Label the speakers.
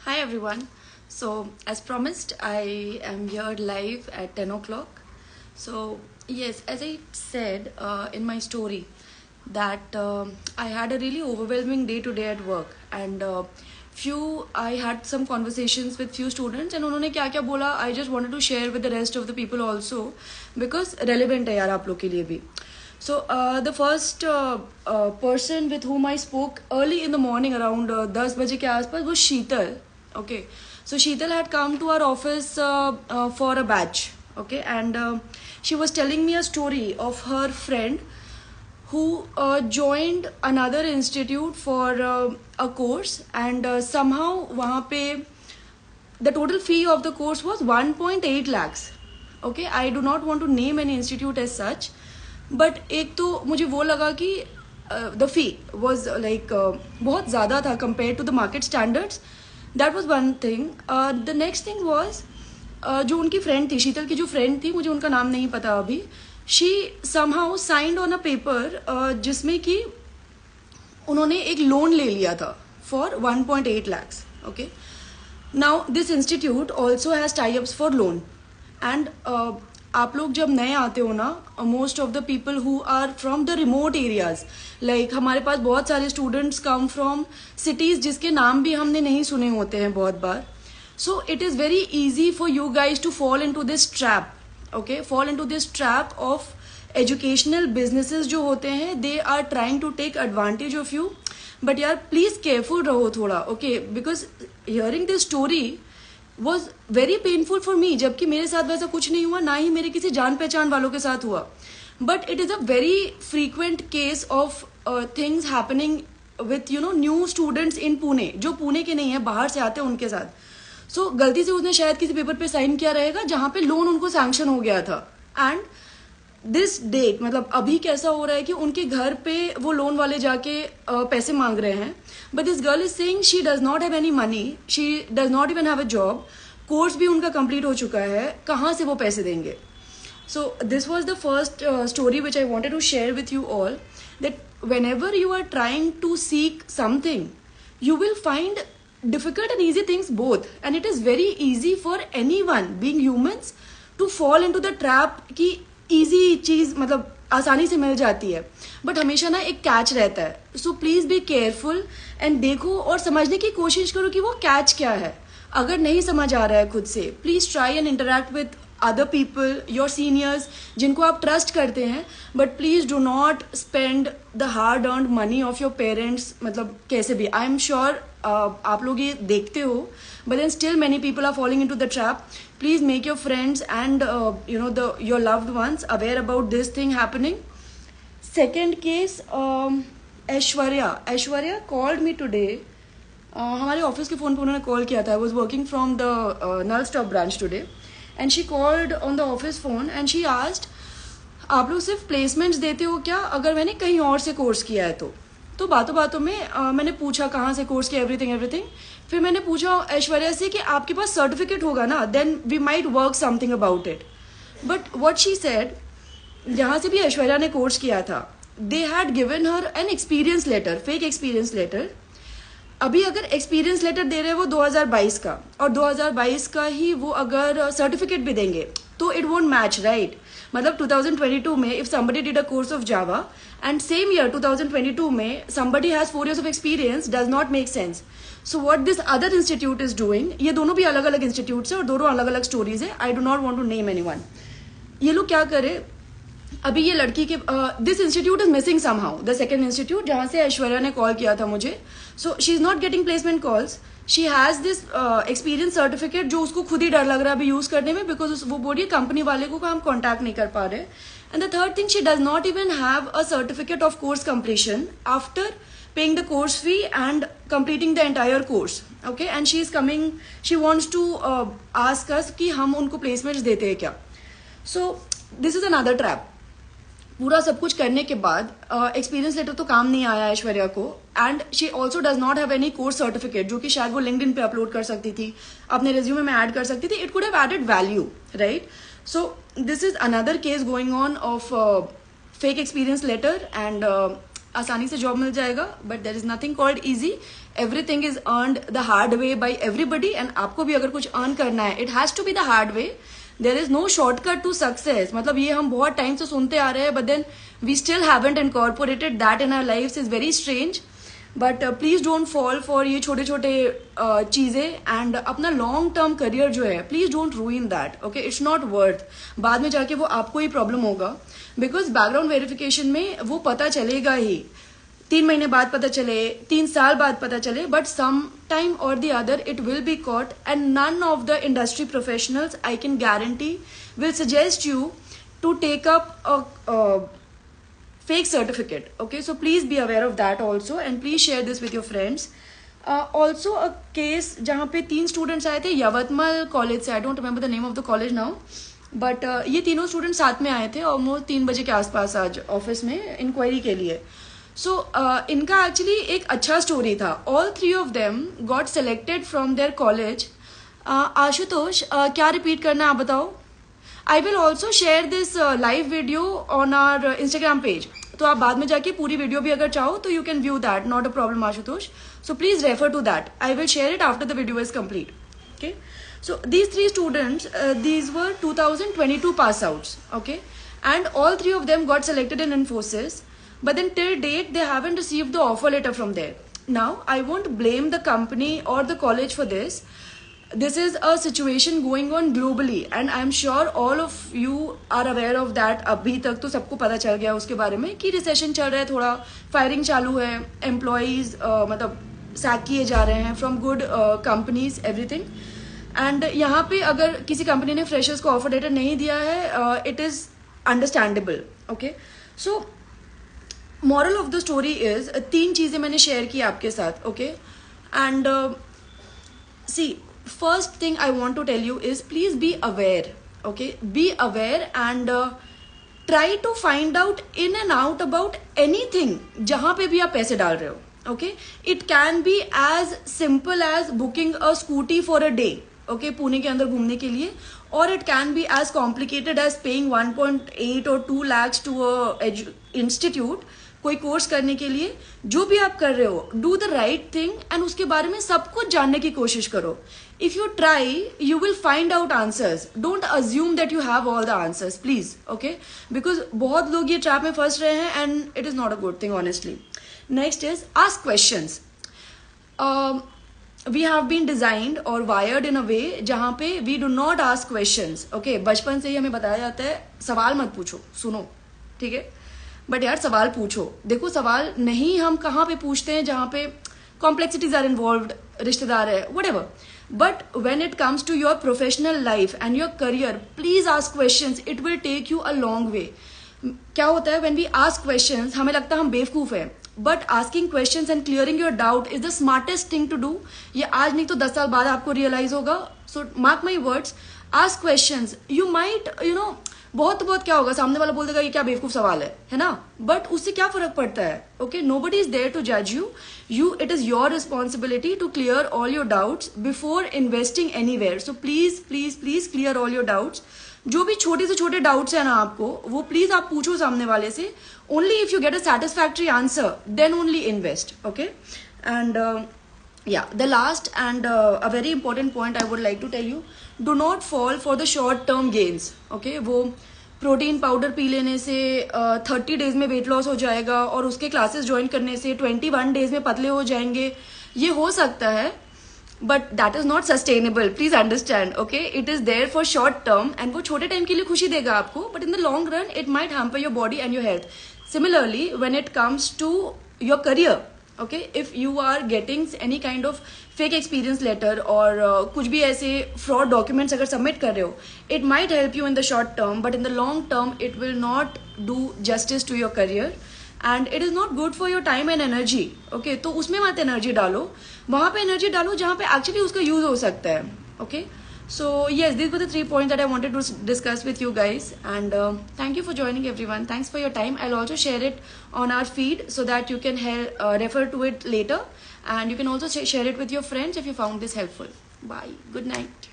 Speaker 1: Hi everyone. So, as promised, I am here live at 10 o'clock. So, yes, as I said in my story, that I had a really overwhelming day today at work, and I had some conversations with few students, and उन्होंने क्या क्या बोला, I just wanted to share with the rest of the people also, because relevant है यार आप लोग के लिए भी. So the first person with whom I spoke early in the morning around 10 बजे के आसपास was Sheetal. Okay, so Sheetal had come to our office for a batch. Okay, and she was telling me a story of her friend who joined another institute for a course, and somehow वहाँ पे the total fee of the course was 1.8 lakhs. Okay, I do not want to name any institute as such, but एक तो मुझे वो लगा कि the fee was like बहुत ज़्यादा था compared to the market standards. That was one thing. The next thing was जो उनकी फ्रेंड थी, शीतल की जो फ्रेंड थी, मुझे उनका नाम नहीं पता अभी, she somehow signed on a paper जिसमें कि उन्होंने एक लोन ले लिया था for 1.8 lakhs. Okay, now this institute also has tie-ups for loan, and आप लोग जब नए आते हो ना, most of the people who are from the remote areas, like हमारे पास बहुत सारे स्टूडेंट्स कम फ्रॉम सिटीज जिसके नाम भी हमने नहीं सुने होते हैं बहुत बार. So it is very easy for you guys to fall in to this trap. Okay, fall in to this trap of educational businesses जो होते हैं, they are trying to take advantage of you. But यार please careful रहो थोड़ा. Okay, because hearing this story was very painful for me, जबकि मेरे साथ वैसा कुछ नहीं हुआ, ना ही मेरे किसी जान पहचान वालों के साथ हुआ. But it is a very frequent case of things happening with new students in Pune, जो पुणे के नहीं है, बाहर से आते हैं उनके साथ. सो गलती से उसने शायद किसी पेपर पे साइन किया रहेगा जहां पे लोन उनको सैंक्शन हो गया था, एंड दिस डेट मतलब अभी कैसा हो रहा है कि उनके घर पे वो लोन वाले जाके पैसे मांग रहे हैं. But this girl is saying she does not have any money, she does not even have a job, course भी उनका कंप्लीट हो चुका है, कहाँ से वो पैसे देंगे. So this was the first story which I wanted to share with you all, that whenever you are trying to seek something, you will find difficult and easy things both, and it is very easy for anyone being humans to fall into the trap कि easy चीज मतलब आसानी से मिल जाती है, but हमेशा ना एक कैच रहता है. So please be careful and देखो और समझने की कोशिश करो कि वो कैच क्या है. अगर नहीं समझ आ रहा है खुद से, please try and interact with other people, your seniors जिनको आप ट्रस्ट करते हैं, but please do not spend the hard earned money of your parents. मतलब कैसे भी, आई एम श्योर आप लोग ये देखते हो, but then still many people are falling into the trap. Please make your friends and your loved ones aware about this thing happening. Second case, Aishwarya called me today. हमारे office के phone पे उन्होंने call किया था. I was working from the Null Stop branch today, and she called on the office phone and she asked, आप लोग सिर्फ placements देते हो क्या अगर मैंने कहीं और से कोर्स किया है तो बातों बातों में मैंने पूछा कहाँ से कोर्स किया, एवरीथिंग. फिर मैंने पूछा ऐश्वर्या से कि आपके पास सर्टिफिकेट होगा ना, then we might work something about it. But what she said, जहाँ से भी ऐश्वर्या ने कोर्स किया था, they had given her an experience letter, fake experience letter. अभी अगर एक्सपीरियंस लेटर दे रहे हैं वो 2022 का, और 2022 का ही वो अगर सर्टिफिकेट भी देंगे तो इट वोंट मैच, राइट. मतलब 2022 में if somebody did a course of Java and same year 2022 में somebody has 4 years of experience, does not make sense. So what this other institute is doing, ये दोनों भी अलग अलग इंस्टीट्यूट्स है और दोनों अलग अलग स्टोरीज है. I do not want to name anyone. ये लोग क्या करे, अभी ये लड़की के this institute is missing somehow, the second institute जहाँ से ऐश्वर्या ने कॉल किया था मुझे. So she is not getting placement calls. She has this experience certificate जो उसको खुद ही डर लग रहा है अभी यूज करने में, बिकॉज वो बोल रही है कंपनी वाले को हम कॉन्टैक्ट नहीं कर पा रहे. And the third thing, she does not even have a certificate of course completion after paying the course fee and completing the entire course. Okay, and she is coming, she wants to ask us कि हम उनको placements देते हैं क्या. So this is another trap. पूरा सब कुछ करने के बाद एक्सपीरियंस लेटर तो काम नहीं आया ऐश्वर्या को, and she also does not have any course certificate जो कि शायद वो लिंक्डइन पे अपलोड कर सकती थी, अपने रिज्यूमे में ऐड कर सकती थी. It could have added value, right. So this is another case going on of fake experience letter, and आसानी से जॉब मिल जाएगा, but there is nothing called easy. everything is earned the hard way by everybody, and आपको भी अगर कुछ earn करना है, it has to be the hard way. There is no shortcut to success. मतलब ये हम बहुत टाइम से सुनते आ रहे हैं, but then we still haven't incorporated that in our lives is very strange. But please don't fall for ये छोटे छोटे चीज़ें, एंड अपना लॉन्ग टर्म करियर जो है please don't रूइन that. Okay, it's not worth. बाद में जाके वो आपको ही प्रॉब्लम होगा, बिकॉज बैकग्राउंड वेरिफिकेशन में वो पता चलेगा ही. 3 महीने बाद पता चले, 3 साल बाद पता चले, but some time or the other it will be caught, and none of the industry professionals I can guarantee will suggest you to take up fake certificate. Okay, so please be aware of that also, and please share this with your friends. Also a case जहाँ पे 3 students आए थे Yavatmal college से. I don't remember the name of the college now, but ये तीनों students साथ में आए थे almost 3 बजे के आसपास आज ऑफिस में इंक्वायरी के लिए. So इनका एक्चुअली एक अच्छा स्टोरी था. All 3 of them got selected from their college. Ashutosh क्या रिपीट करना आप बताओ. I will also share this live video on our Instagram page. तो आप बाद में जाके पूरी वीडियो भी अगर चाहो तो you can view that, not a problem Ashutosh. So please refer to that. I will share it after the video is complete. Okay. So these 3 students, these were 2022 pass outs. Okay. And all 3 of them got selected in Infosys. But then till date they haven't received the offer letter from there. Now I won't blame the company or the college for this. This is a situation going on globally, and I am sure all of you are aware of that. अभी तक तो सबको पता चल गया उसके बारे में कि रिसेशन चल रहा है, थोड़ा फायरिंग चालू है, एम्प्लॉयज मतलब सैक किए जा रहे हैं from good companies everything. And यहाँ पे अगर किसी कंपनी ने फ्रेशर्स को ऑफर लेटर नहीं दिया है, it is understandable. Okay, so moral of the story is 3 चीजें मैंने शेयर की आपके साथ. Okay, and see, first thing I want to tell you is please be aware. Okay, be aware and try to find out in and out about anything जहाँ पे भी आप पैसे डाल रहे हो. Okay, it can be as simple as booking a scooty for a day. Okay, Pune के अंदर घूमने के लिए, or it can be as complicated as paying 1.8 or 2 lakhs to a institute कोई कोर्स करने के लिए. जो भी आप कर रहे हो, do the right thing, and उसके बारे में सब कुछ जानने की कोशिश करो. If you try, you will find out answers. Don't assume that you have all the answers, please. Okay, because बहुत लोग ये ट्रैप में फंस रहे हैं, and it is not a good thing, honestly. Next is ask questions. We have been designed or wired in a way जहाँ पे we do not ask questions. Okay, बचपन से ही हमें बताया जाता है सवाल मत पूछो, सुनो, ठीक है. बट यार सवाल पूछो. देखो, सवाल नहीं हम कहाँ पे पूछते हैं जहाँ पे कॉम्प्लेक्सिटीज आर इन्वॉल्व्ड, रिश्तेदार है, whatever. But when it comes to your professional life and your career, please ask questions. It will take you a long way. क्या होता है, व्हेन वी आस्क क्वेश्चंस हमें लगता है हम बेवकूफ हैं, but asking questions and clearing your doubt is the smartest thing to do. ये आज नहीं तो 10 साल बाद आपको रियलाइज होगा. So mark my words, ask questions. You might बहुत क्या होगा, सामने वाला बोल देगा ये क्या बेवकूफ सवाल है ना, बट उससे क्या फर्क पड़ता है. Okay, nobody is there to जज you. It is your responsibility to clear all your doubts before investing anywhere. So please please please clear all your doubts. जो भी छोटे से छोटे डाउट्स है ना आपको, वो प्लीज आप पूछो सामने वाले से. Only if you get a satisfactory answer, then only invest. Okay, and yeah, the last and a very important point I would like to tell you, do not fall for the short term gains. Okay, वो protein powder P लेने से 30 days में weight loss हो जाएगा, और उसके classes join करने से 21 डेज में पतले हो जाएंगे. ये हो सकता है, but that is not sustainable. Please understand. Okay, it is there for short term, and वो छोटे टाइम के लिए खुशी देगा आपको, but in the long run it might hamper your body and your health. Similarly when it comes to your career, okay, if you are getting any kind of fake experience letter or कुछ भी ऐसे fraud documents अगर submit कर रहे हो, it might help you in the short term, but in the long term it will not do justice to your career and it is not good for your time and energy. Okay, तो उसमें मत energy डालो, वहाँ पे energy डालो जहाँ पे actually उसका use हो सकता है. Okay, so yes, these were the 3 points that I wanted to discuss with you guys, and thank you for joining everyone. Thanks for your time. I'll also share it on our feed so that you can refer to it later, and you can also share it with your friends if you found this helpful. Bye, good night.